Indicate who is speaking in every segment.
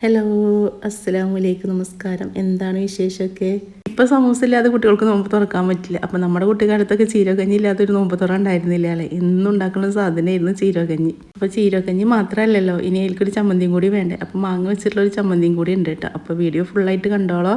Speaker 1: Hello, അസ്സലാമലൈക്കും, നമസ്കാരം. എന്താണ് വിശേഷമൊക്കെ? ഇപ്പം സമൂസ ഇല്ലാതെ കുട്ടികൾക്ക് നോമ്പ് തുറക്കാൻ പറ്റില്ല. അപ്പം നമ്മുടെ കുട്ടിക്കാലത്തൊക്കെ ചീരകഞ്ഞി ഇല്ലാത്തൊരു നോമ്പ് തുറ ഉണ്ടായിരുന്നില്ല അല്ലേ? എന്നും ഉണ്ടാക്കുന്ന സാധനമായിരുന്നു ചീരകഞ്ഞി. അപ്പോൾ ചീരകഞ്ഞി മാത്രമല്ലല്ലോ, ഇനി അതിൽക്കൊരു ചമ്മന്തിയും കൂടി വേണ്ടേ. അപ്പം മാങ്ങ വെച്ചിട്ടുള്ള ഒരു ചമ്മന്തിയും കൂടി ഉണ്ട് കേട്ടോ. അപ്പോൾ വീഡിയോ ഫുള്ളായിട്ട് കണ്ടോളോ.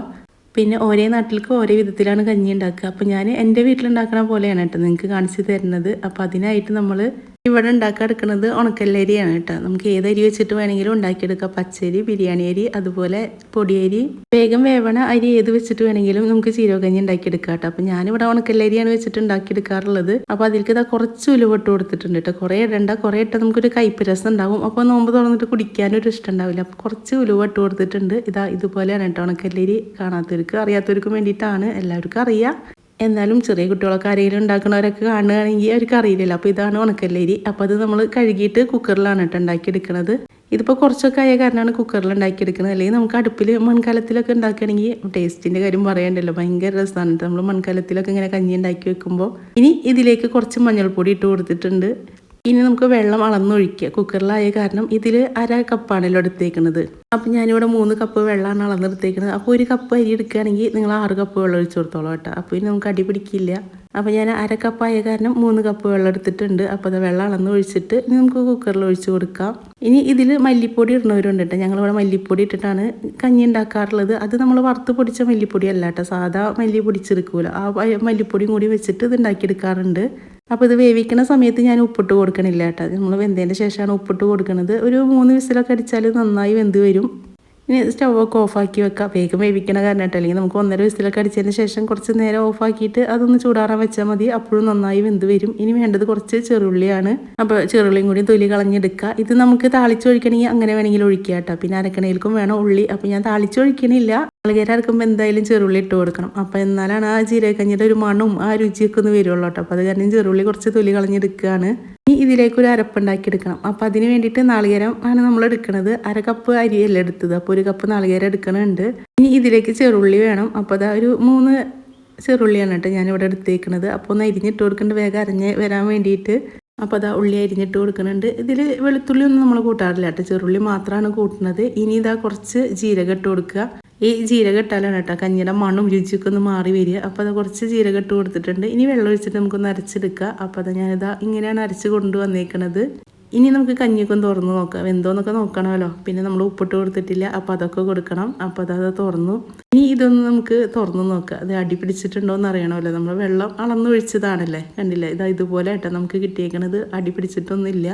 Speaker 1: പിന്നെ ഓരോ നാട്ടിലേക്ക് ഓരോ വിധത്തിലാണ് കഞ്ഞി ഉണ്ടാക്കുക. അപ്പോൾ ഞാൻ എൻ്റെ വീട്ടിലുണ്ടാക്കണ പോലെയാണ് കേട്ടോ നിങ്ങൾക്ക് കാണിച്ചു തരുന്നത്. അപ്പോൾ അതിനായിട്ട് നമ്മൾ ഇവിടെ ഉണ്ടാക്കാൻ എടുക്കുന്നത് ഉണക്കല്ലരിയാണ് കേട്ടോ. നമുക്ക് ഏത് അരി വെച്ചിട്ട് വേണമെങ്കിലും ഉണ്ടാക്കിയെടുക്കാം. പച്ചരി, ബിരിയാണി അരി, അതുപോലെ പൊടിയരി, വേഗം വേവണ അരി ഏത് വെച്ചിട്ട് വേണമെങ്കിലും നമുക്ക് ചീരകഞ്ഞി ഉണ്ടാക്കിയെടുക്കാം കേട്ടോ. അപ്പോൾ ഞാനിവിടെ ഉണക്കല്ലരിയാണ് വെച്ചിട്ട് ഉണ്ടാക്കിയെടുക്കാറുള്ളത്. അപ്പോൾ അതിലേക്ക് ഇതാ കുറച്ച് ഉലുവ ഇട്ട് കൊടുത്തിട്ടുണ്ട് കേട്ടോ. കുറേ ഇടണ്ട, കുറേ ഇട്ടാൽ നമുക്കൊരു കയ്പ്പ് രസം ഉണ്ടാവും. അപ്പോൾ നോമ്പ് തുറന്നിട്ട് കുടിക്കാനൊരു ഇഷ്ടം ഉണ്ടാവില്ല. അപ്പോൾ കുറച്ച് ഉലുവ ഇട്ട് കൊടുത്തിട്ടുണ്ട്. ഇതുപോലെയാണ് കേട്ടോ ഉണക്കല്ലരി. കാണാത്തവർക്ക് അറിയാത്തവർക്കും വേണ്ടിയിട്ടാണ്, എല്ലാവർക്കും അറിയാം. എന്നാലും ചെറിയ കുട്ടികളൊക്കെ ആരെങ്കിലും ഉണ്ടാക്കുന്നവരൊക്കെ കാണുകയാണെങ്കിൽ അവർക്ക് അറിയില്ലല്ലോ. അപ്പോൾ ഇതാണ് ഉണക്കല്ലരി. അപ്പോൾ അത് നമ്മൾ കഴുകിയിട്ട് കുക്കറിലാണ് കേട്ടോ ഉണ്ടാക്കിയെടുക്കുന്നത്. ഇതിപ്പോൾ കുറച്ചൊക്കെ ആയ കാരണമാണ് കുക്കറിൽ ഉണ്ടാക്കിയെടുക്കുന്നത്. അല്ലെങ്കിൽ നമുക്ക് അടുപ്പിൽ മൺകലത്തിലൊക്കെ ഉണ്ടാക്കുകയാണെങ്കിൽ ടേസ്റ്റിൻ്റെ കാര്യം പറയണ്ടല്ലോ, ഭയങ്കര രസമാണ് നമ്മൾ മൺകലത്തിലൊക്കെ ഇങ്ങനെ കഞ്ഞി ഉണ്ടാക്കി വെക്കുമ്പോൾ. ഇനി ഇതിലേക്ക് കുറച്ച് മഞ്ഞൾപ്പൊടി ഇട്ട് കൊടുത്തിട്ടുണ്ട്. ഇനി നമുക്ക് വെള്ളം അളന്നൊഴിക്കുക. കുക്കറിലായ കാരണം ഇതിൽ 1/2 കപ്പാണല്ലോ എടുത്തേക്കുന്നത്. അപ്പം ഞാനിവിടെ 3 കപ്പ് വെള്ളമാണ് അളന്നെടുത്തേക്കുന്നത്. അപ്പോൾ 1 കപ്പ് അരി എടുക്കുകയാണെങ്കിൽ നിങ്ങൾ 6 കപ്പ് വെള്ളം ഒഴിച്ചു കൊടുത്തോളൂ കേട്ടോ. അപ്പോൾ ഇനി നമുക്ക് അടി പിടിക്കില്ല. അപ്പോൾ ഞാൻ 1/2 കപ്പായ കാരണം 3 കപ്പ് വെള്ളം എടുത്തിട്ടുണ്ട്. അപ്പോൾ അത് വെള്ളം അളന്ന് ഒഴിച്ചിട്ട് ഇനി നമുക്ക് കുക്കറിൽ ഒഴിച്ച് കൊടുക്കാം. ഇനി ഇതിൽ മല്ലിപ്പൊടി ഇടുന്നവരുണ്ട് കേട്ടോ. ഞങ്ങളിവിടെ മല്ലിപ്പൊടി ഇട്ടിട്ടാണ് കഞ്ഞി ഉണ്ടാക്കാറുള്ളത്. അത് നമ്മൾ വറുത്ത് പൊടിച്ച മല്ലിപ്പൊടി അല്ല കേട്ടോ, സാധാ മല്ലി പൊടിച്ചെടുക്കുമല്ലോ, ആ മല്ലിപ്പൊടിയും കൂടി വെച്ചിട്ട് ഇത് ഉണ്ടാക്കിയെടുക്കാറുണ്ട്. അപ്പോൾ ഇത് വേവിക്കുന്ന സമയത്ത് ഞാൻ ഉപ്പിട്ട് കൊടുക്കണില്ല കേട്ടോ. നമ്മൾ വെന്തതിൻ്റെ ശേഷമാണ് ഉപ്പിട്ട് കൊടുക്കുന്നത്. ഒരു 3 വിസിലൊക്കെ അടിച്ചാൽ നന്നായി വെന്ത് വരും. ഇനി സ്റ്റൗവൊക്കെ ഓഫാക്കി വെക്കാം. വേഗം വേവിക്കണ കാരണം കേട്ടോ. അല്ലെങ്കിൽ നമുക്ക് 1.5 വിസിലൊക്കെ അടിച്ചതിന് ശേഷം കുറച്ച് നേരം ഓഫാക്കിയിട്ട് അതൊന്ന് ചൂടാറാൻ വെച്ചാൽ മതി. അപ്പോഴും നന്നായി വെന്ത് വരും. ഇനി വേണ്ടത് കുറച്ച് ചെറുള്ളിയാണ്. അപ്പോൾ ചെറുള്ളിയും കൂടി തൊലി കളഞ്ഞെടുക്കുക. ഇത് നമുക്ക് താളിച്ചൊഴിക്കണമെങ്കിൽ അങ്ങനെ വേണമെങ്കിൽ ഒഴിക്കുക കേട്ടോ. പിന്നെ അരക്കണയിൽക്കും വേണം ഉള്ളി. അപ്പോൾ ഞാൻ താളിച്ചൊഴിക്കണില്ല. നാളികേരം അരക്കുമ്പോൾ എന്തായാലും ചെറുള്ളി ഇട്ട് കൊടുക്കണം. അപ്പോൾ എന്നാലാണ് ആ ജീരകഞ്ഞിയുടെ ഒരു മണവും ആ രുചിയൊക്കെ ഒന്ന് വരുള്ളൂ കേട്ടോ. അപ്പോൾ അത് കാരണം ചെറുള്ളി കുറച്ച് തൊലി കളഞ്ഞെടുക്കുകയാണ്. ഇനി ഇതിലേക്കൊരു അരപ്പുണ്ടാക്കി എടുക്കണം. അപ്പോൾ അതിന് വേണ്ടിയിട്ട് നാളികേരം ആണ് നമ്മൾ എടുക്കുന്നത്. 1/2 കപ്പ് അരിയല്ല എടുത്തത്. അപ്പോൾ 1 കപ്പ് നാളികേരം എടുക്കണുണ്ട്. ഇനി ഇതിലേക്ക് ചെറുള്ളി വേണം. അപ്പോൾ അതാ ഒരു 3 ചെറുള്ളിയാണ് കേട്ടോ ഞാനിവിടെ എടുത്തേക്കുന്നത്. അപ്പോൾ ഒന്ന് അരിഞ്ഞിട്ട് കൊടുക്കേണ്ട, വേഗം അരഞ്ഞ് വരാൻ വേണ്ടിയിട്ട്. അപ്പോൾ അതാ ഉള്ളി അരിഞ്ഞിട്ട് കൊടുക്കുന്നുണ്ട്. ഇതിൽ വെളുത്തുള്ളി ഒന്നും നമ്മൾ കൂട്ടാറില്ല കേട്ടോ, ചെറുള്ളി മാത്രമാണ് കൂട്ടുന്നത്. ഇനി ഇതാ കുറച്ച് ജീരകം ഇട്ട് കൊടുക്കുക. ഈ ജീരകം ഇട്ടാലാണ് കേട്ടോ കഞ്ഞിയുടെ മണവും രുചിയൊക്കെ ഒന്ന് മാറി വരിക. അപ്പോൾ അത് കുറച്ച് ജീരകം ഇട്ട് കൊടുത്തിട്ടുണ്ട്. ഇനി വെള്ളം ഒഴിച്ചിട്ട് നമുക്കൊന്ന് അരച്ചെടുക്കുക. അപ്പോൾ അത് ഞാനിതാ ഇങ്ങനെയാണ് അരച്ച് കൊണ്ടുവന്നേക്കുന്നത്. ഇനി നമുക്ക് കഞ്ഞിയൊക്കെ ഒന്ന് തുറന്ന് നോക്കാം, വെന്തോന്നൊക്കെ നോക്കണമല്ലോ. പിന്നെ നമ്മൾ ഉപ്പിട്ട് കൊടുത്തിട്ടില്ല, അപ്പോൾ അതൊക്കെ കൊടുക്കണം. അപ്പോൾ അത് തുറന്നു. ഇനി ഇതൊന്ന് നമുക്ക് തുറന്ന് നോക്കാം, അത് അടി പിടിച്ചിട്ടുണ്ടോ എന്ന് അറിയണമല്ലോ. നമ്മൾ വെള്ളം അളന്നൊഴിച്ചതാണല്ലേ, കണ്ടില്ലേ? ഇതുപോലെ കേട്ടോ നമുക്ക് കിട്ടിയേക്കണത്. അടി പിടിച്ചിട്ടൊന്നുമില്ല,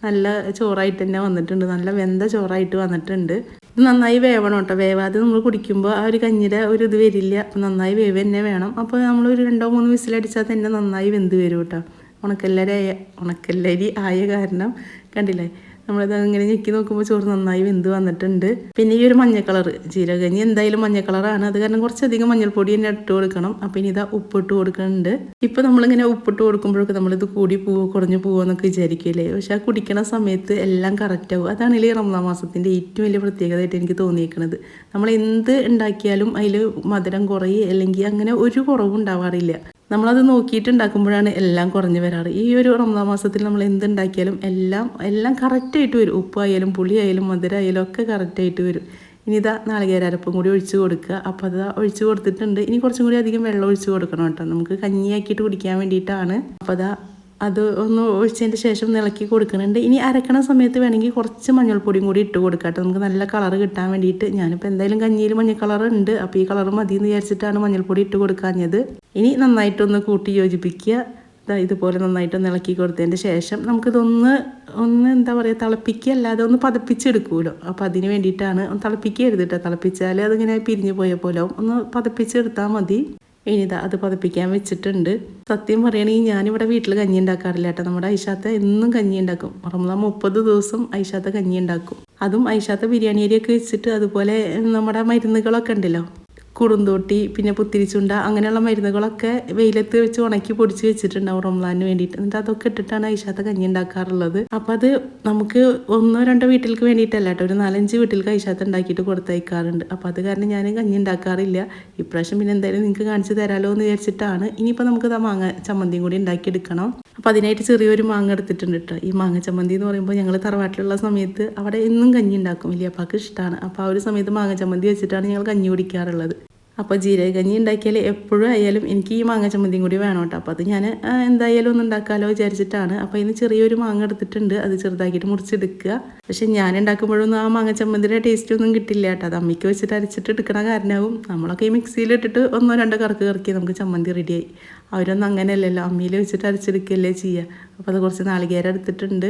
Speaker 1: നല്ല ചോറായിട്ട് തന്നെ വന്നിട്ടുണ്ട്. നല്ല വെന്ത ചോറായിട്ട് വന്നിട്ടുണ്ട്. ഇത് നന്നായി വേവണം കേട്ടോ. വേവാതെ നമ്മൾ കുടിക്കുമ്പോൾ ആ ഒരു കഞ്ഞിയുടെ ഒരു ഇത് വരില്ല. അപ്പോൾ നന്നായി വേവ് തന്നെ വേണം. അപ്പോൾ നമ്മൾ ഒരു 2-3 വിസിലടിച്ചാൽ തന്നെ നന്നായി വെന്ത് വരും കേട്ടോ. ഉണക്കല്ലരി ആയ കാരണം കണ്ടില്ലേ, നമ്മളത് ഇങ്ങനെ ഞെക്കി നോക്കുമ്പോൾ ചോറ് നന്നായി വെന്ത് വന്നിട്ടുണ്ട്. പിന്നെ ഈ ഒരു മഞ്ഞ കളർ ജീരകഞ്ഞി എന്തായാലും മഞ്ഞ കളറാണ്. അത് കാരണം കുറച്ചധികം മഞ്ഞൾപ്പൊടി തന്നെ ഇട്ട് കൊടുക്കണം. അപ്പം ഇനി ഇതാ ഉപ്പിട്ട് കൊടുക്കുന്നുണ്ട്. ഇപ്പം നമ്മളിങ്ങനെ ഉപ്പിട്ട് കൊടുക്കുമ്പോഴൊക്കെ നമ്മളിത് കൂടി പോവോ കുറഞ്ഞു പോവോ എന്നൊക്കെ വിചാരിക്കില്ലേ. പക്ഷെ ആ കുടിക്കണ സമയത്ത് എല്ലാം കറക്റ്റ് ആവും. അതാണ് ഈ റമദാൻ മാസത്തിൻ്റെ ഏറ്റവും വലിയ പ്രത്യേകതയായിട്ട് എനിക്ക് തോന്നിയിരിക്കുന്നത്. നമ്മൾ എന്ത് ഉണ്ടാക്കിയാലും അതിൽ മധുരം കുറയും, അല്ലെങ്കിൽ അങ്ങനെ ഒരു കുറവും ഉണ്ടാവാറില്ല. നമ്മളത് നോക്കിയിട്ട് ഉണ്ടാക്കുമ്പോഴാണ് എല്ലാം കുറഞ്ഞു വരാറ്. ഈ ഒരു റമദാൻ മാസത്തിൽ നമ്മൾ എന്തുണ്ടാക്കിയാലും എല്ലാം കറക്റ്റായിട്ട് വരും. ഉപ്പായാലും പുളിയായാലും മധുരമായാലും ഒക്കെ കറക്റ്റായിട്ട് വരും. ഇനി ഇതാ നാളികേര അരപ്പും കൂടി ഒഴിച്ച് കൊടുക്കുക. അപ്പോൾ അത് ഒഴിച്ച് കൊടുത്തിട്ടുണ്ട്. ഇനി കുറച്ചും കൂടി അധികം വെള്ളം ഒഴിച്ച് കൊടുക്കണം കേട്ടോ, നമുക്ക് കഞ്ഞിയാക്കിയിട്ട് കുടിക്കാൻ വേണ്ടിയിട്ടാണ്. അപ്പോൾ അത് ഒന്ന് ഒഴിച്ചതിൻ്റെ ശേഷം ഇളക്കി കൊടുക്കുന്നുണ്ട്. ഇനി അരക്കണ സമയത്ത് വേണമെങ്കിൽ കുറച്ച് മഞ്ഞൾപ്പൊടിയും കൂടി ഇട്ട് കൊടുക്കാം കേട്ടോ, നമുക്ക് നല്ല കളറ് കിട്ടാൻ വേണ്ടിയിട്ട്. ഞാനിപ്പോൾ എന്തായാലും കഞ്ഞിയിൽ മഞ്ഞ കളർ ഉണ്ട്, അപ്പോൾ ഈ കളർ മതി എന്ന് വിചാരിച്ചിട്ടാണ് മഞ്ഞൾപ്പൊടി ഇട്ട് കൊടുക്കാഞ്ഞത്. ഇനി നന്നായിട്ടൊന്ന് കൂട്ടി യോജിപ്പിക്കുക. ഇതുപോലെ നന്നായിട്ടൊന്ന് ഇളക്കി കൊടുത്തതിൻ്റെ ശേഷം നമുക്കിതൊന്ന് എന്താ പറയുക, തിളപ്പിക്കുക അല്ലാതെ ഒന്ന് പതപ്പിച്ചെടുക്കുമല്ലോ. അപ്പോൾ അതിന് വേണ്ടിയിട്ടാണ്. തിളപ്പിക്കരുത് കേട്ടോ, തിളപ്പിച്ചാൽ അതിങ്ങനെ പിരിഞ്ഞു പോയ പോലെ ഒന്ന് പതപ്പിച്ചെടുത്താൽ മതി. ഇനി അത് പതപ്പിക്കാൻ വെച്ചിട്ടുണ്ട്. സത്യം പറയുകയാണെങ്കിൽ ഞാനിവിടെ വീട്ടിൽ കഞ്ഞി ഉണ്ടാക്കാറില്ല കേട്ടോ. നമ്മുടെ ഐഷാത്ത എന്നും കഞ്ഞി ഉണ്ടാക്കും. റമദാൻ 30 ദിവസം ഐഷാത്ത കഞ്ഞി ഉണ്ടാക്കും. അതും ഐഷാത്ത ബിരിയാണി അരിയൊക്കെ വെച്ചിട്ട്, അതുപോലെ നമ്മുടെ മരുന്നുകളൊക്കെ ഉണ്ടല്ലോ, കുറുന്തോട്ടി പിന്നെ പുത്തിരിച്ചുണ്ട അങ്ങനെയുള്ള മരുന്നുകളൊക്കെ വെയിലത്ത് വെച്ച് ഉണക്കി പൊടിച്ച് വെച്ചിട്ടുണ്ടാവും റംസാനിന് വേണ്ടിയിട്ട്. എന്നിട്ട് അതൊക്കെ ഇട്ടിട്ടാണ് ഐഷാത്ത കഞ്ഞി ഉണ്ടാക്കാറുള്ളത്. അപ്പോൾ അത് നമുക്ക് 1-2 വീട്ടിലേക്ക് വേണ്ടിയിട്ടല്ല കേട്ടോ, ഒരു 4-5 വീട്ടിലേക്ക് ഐഷാത്ത ഉണ്ടാക്കിയിട്ട് കൊടുത്തയക്കാറുണ്ട്. അപ്പോൾ അത് കാരണം ഞാൻ കഞ്ഞി ഉണ്ടാക്കാറില്ല. ഇപ്രാവശ്യം പിന്നെ എന്തായാലും നിങ്ങൾക്ക് കാണിച്ച് തരാമല്ലോ എന്ന് വിചാരിച്ചിട്ടാണ്. ഇനിയിപ്പോൾ നമുക്ക് മാങ്ങ ചമ്മന്തിയും കൂടി ഉണ്ടാക്കിയെടുക്കണം. അപ്പോൾ അതിനായിട്ട് ചെറിയൊരു മാങ്ങ എടുത്തിട്ടുണ്ട് കേട്ടോ. ഈ മാങ്ങ ചമ്മന്തി എന്ന് പറയുമ്പോൾ ഞങ്ങൾ തറവാട്ടിലുള്ള സമയത്ത് അവിടെ എന്നും കഞ്ഞി ഉണ്ടാക്കും, വലിയപ്പാക്ക് ഇഷ്ടമാണ്. അപ്പോൾ ആ ഒരു സമയത്ത് മാങ്ങ ചമ്മന്തി വെച്ചിട്ടാണ് ഞങ്ങൾ കഞ്ഞി കുടിക്കാറുള്ളത്. അപ്പോൾ ജീരക കഞ്ഞി ഉണ്ടാക്കിയാൽ എപ്പോഴും ആയാലും എനിക്ക് ഈ മാങ്ങ ചമ്മന്തിയും കൂടി വേണം കേട്ടോ. അപ്പോൾ അത് ഞാൻ എന്തായാലും ഒന്ന് ഉണ്ടാക്കാമല്ലോ വിചാരിച്ചിട്ടാണ്. അപ്പോൾ ഇതിന് ചെറിയൊരു മാങ്ങ എടുത്തിട്ടുണ്ട്, അത് ചെറുതാക്കിയിട്ട് മുറിച്ചെടുക്കുക. പക്ഷെ ഞാൻ ഉണ്ടാക്കുമ്പോഴൊന്നും ആ മാങ്ങ ചമ്മന്തിയുടെ ടേസ്റ്റ് ഒന്നും കിട്ടില്ല കേട്ടോ. അത് അമ്മിക്ക് വെച്ചിട്ട് അരച്ചിട്ട് എടുക്കണ കാരണമാവും. നമ്മളൊക്കെ ഈ മിക്സിയിലിട്ടിട്ട് 1-2 കറക്കി നമുക്ക് ചമ്മന്തി റെഡിയായി. അവരൊന്നും അങ്ങനെയല്ലല്ലോ, അമ്മിയിൽ വെച്ചിട്ട് അരച്ചെടുക്കുകയല്ലേ ചെയ്യുക. അപ്പോൾ അത് കുറച്ച് നാളികേരം എടുത്തിട്ടുണ്ട്.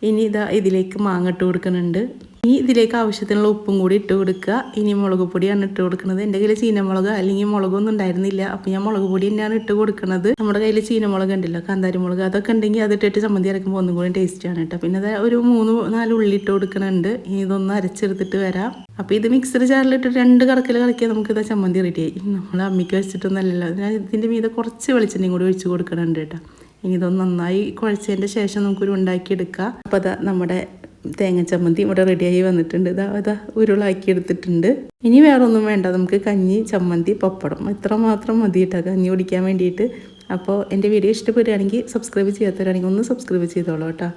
Speaker 1: ഇനി ഇതിലേക്ക് മാങ്ങ ഇട്ട് കൊടുക്കുന്നുണ്ട്. ഇനി ഇതിലേക്ക് ആവശ്യത്തിനുള്ള ഉപ്പും കൂടി ഇട്ട് കൊടുക്കുക. ഇനി മുളക് പൊടിയാണ് ഇട്ട് കൊടുക്കുന്നത്. എൻ്റെ കയ്യിൽ ചീനമുളക് അല്ലെങ്കിൽ മുളകൊന്നും ഉണ്ടായിരുന്നില്ല, അപ്പോൾ ഞാൻ മുളക് പൊടി തന്നെയാണ് ഇട്ട് കൊടുക്കുന്നത്. നമ്മുടെ കയ്യിൽ ചീനമുളക് ഉണ്ടല്ലോ, കാന്താരി മുളക്, അതൊക്കെ ഉണ്ടെങ്കിൽ അതിട്ടിട്ട് ചമ്മന്തി അരക്കുമ്പോൾ ഒന്നും കൂടി ടേസ്റ്റാണ് കേട്ടോ. പിന്നെ അത് ഒരു 3-4 ഉള്ളി ഇട്ട് കൊടുക്കുന്നുണ്ട്. ഇനി ഇതൊന്ന് അരച്ചെടുത്തിട്ട് വരാം. അപ്പോൾ ഇത് മിക്സഡ് ജാറിലിട്ട് 2 കറക്കിയാൽ നമുക്കിത് ചമ്മന്തി റെഡിയായി. നമ്മൾ അമ്മിക്ക് വെച്ചിട്ടൊന്നല്ലല്ലോ. ഞാൻ ഇതിൻ്റെ മീതെ കുറച്ച് വെളിച്ചെണ്ണയും കൂടി ഒഴിച്ച് കൊടുക്കുന്നുണ്ട് കേട്ടോ. ഇനി ഇതൊന്ന് നന്നായി കുഴച്ചതിൻ്റെ ശേഷം നമുക്കൊരു ഉണ്ടാക്കിയെടുക്കാം. അപ്പോൾ അതാ നമ്മുടെ തേങ്ങ ചമ്മന്തി ഇവിടെ റെഡിയായി വന്നിട്ടുണ്ട്. ഇതാ ഉരുളാക്കി എടുത്തിട്ടുണ്ട്. ഇനി വേറെ ഒന്നും വേണ്ട, നമുക്ക് കഞ്ഞി, ചമ്മന്തി, പപ്പടം ഇത്ര മാത്രം മതി കേട്ടോ കഞ്ഞി കുടിക്കാൻ വേണ്ടിയിട്ട്. അപ്പോൾ എൻ്റെ വീഡിയോ ഇഷ്ടപ്പെടുകയാണെങ്കിൽ, സബ്സ്ക്രൈബ് ചെയ്യാത്തവരാണെങ്കിൽ ഒന്ന് സബ്സ്ക്രൈബ് ചെയ്തോളൂ കേട്ടോ.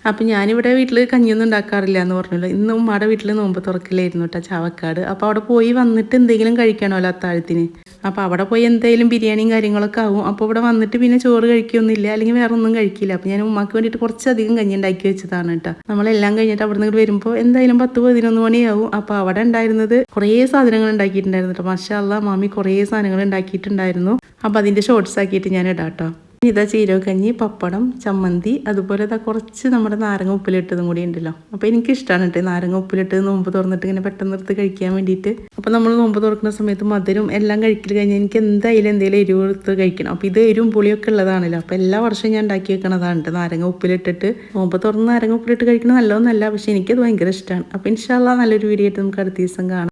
Speaker 1: അപ്പം ഞാനിവിടെ വീട്ടിൽ കഞ്ഞിയൊന്നും ഉണ്ടാക്കാറില്ല എന്ന് പറഞ്ഞല്ലോ. ഇന്ന് ഉമ്മയുടെ വീട്ടിൽ നോമ്പ് തുറക്കലായിരുന്നു കേട്ടോ, ചാവക്കാട്. അപ്പോൾ അവിടെ പോയി വന്നിട്ട് എന്തെങ്കിലും കഴിക്കണമല്ലോ അത്താഴത്തിന്. അപ്പോൾ അവിടെ പോയി എന്തെങ്കിലും ബിരിയാണിയും കാര്യങ്ങളൊക്കെ ആവും. അപ്പോൾ ഇവിടെ വന്നിട്ട് പിന്നെ ചോറ് കഴിക്കുകയൊന്നുമില്ല, അല്ലെങ്കിൽ വേറെ ഒന്നും കഴിക്കില്ല. അപ്പോൾ ഞാൻ ഉമ്മക്ക് വേണ്ടിയിട്ട് കുറച്ചധികം കഞ്ഞി ഉണ്ടാക്കി വെച്ചതാണ് കേട്ടോ. നമ്മളെല്ലാം കഴിഞ്ഞിട്ട് അവിടെ നിന്ന് വരുമ്പോൾ എന്തായാലും 10-11 മണിയാവും. അപ്പോൾ അവിടെ ഉണ്ടായിരുന്നത് കുറേ സാധനങ്ങൾ ഉണ്ടാക്കിയിട്ടുണ്ടായിരുന്നു കേട്ടോ. മാഷാ അല്ലാഹ്, മാമി കുറേ സാധനങ്ങൾ ഉണ്ടാക്കിയിട്ടുണ്ടായിരുന്നു. അപ്പോൾ അതിൻ്റെ ഷോർട്ട്സ് ആക്കിയിട്ട് ഞാൻ ഇടാം കേട്ടോ. ഇതാ ചീരകഞ്ഞി, പപ്പടം, ചമ്മന്തി, അതുപോലെ കുറച്ച് നമ്മുടെ നാരങ്ങ ഉപ്പിലിട്ടതും കൂടി ഉണ്ടല്ലോ. അപ്പോൾ എനിക്കിഷ്ടമാണ് കേട്ടോ നാരങ്ങ ഉപ്പിലിട്ടത് നോമ്പ് തുറന്നിട്ട് ഇങ്ങനെ പെട്ടെന്ന് എടുത്ത് കഴിക്കാൻ വേണ്ടിയിട്ട്. അപ്പോൾ നമ്മൾ നോമ്പ് തുറക്കുന്ന സമയത്ത് മധുരം എല്ലാം കഴിക്കൽ കഴിഞ്ഞാൽ എനിക്ക് എന്തെങ്കിലും എരിവ് എടുത്ത് കഴിക്കണം. അപ്പോൾ ഇത് എരിവും പുളിയൊക്കെ ഉള്ളതാണല്ലോ. അപ്പോൾ എല്ലാ വർഷവും ഞാൻ ഉണ്ടാക്കി വെക്കണതാണ് കേട്ടോ നാരങ്ങ ഉപ്പിലിട്ടിട്ട്. നോമ്പ് തുറന്ന് നാരങ്ങ ഉപ്പിലിട്ട് കഴിക്കണം നല്ലതൊന്നല്ല, പക്ഷേ എനിക്കത് ഭയങ്കര ഇഷ്ടമാണ്. അപ്പോൾ ഇൻഷാ അല്ലാഹ് നല്ലൊരു വീഡിയോ ആയിട്ട് നമുക്ക് അടുത്ത ദിവസം കാണാം.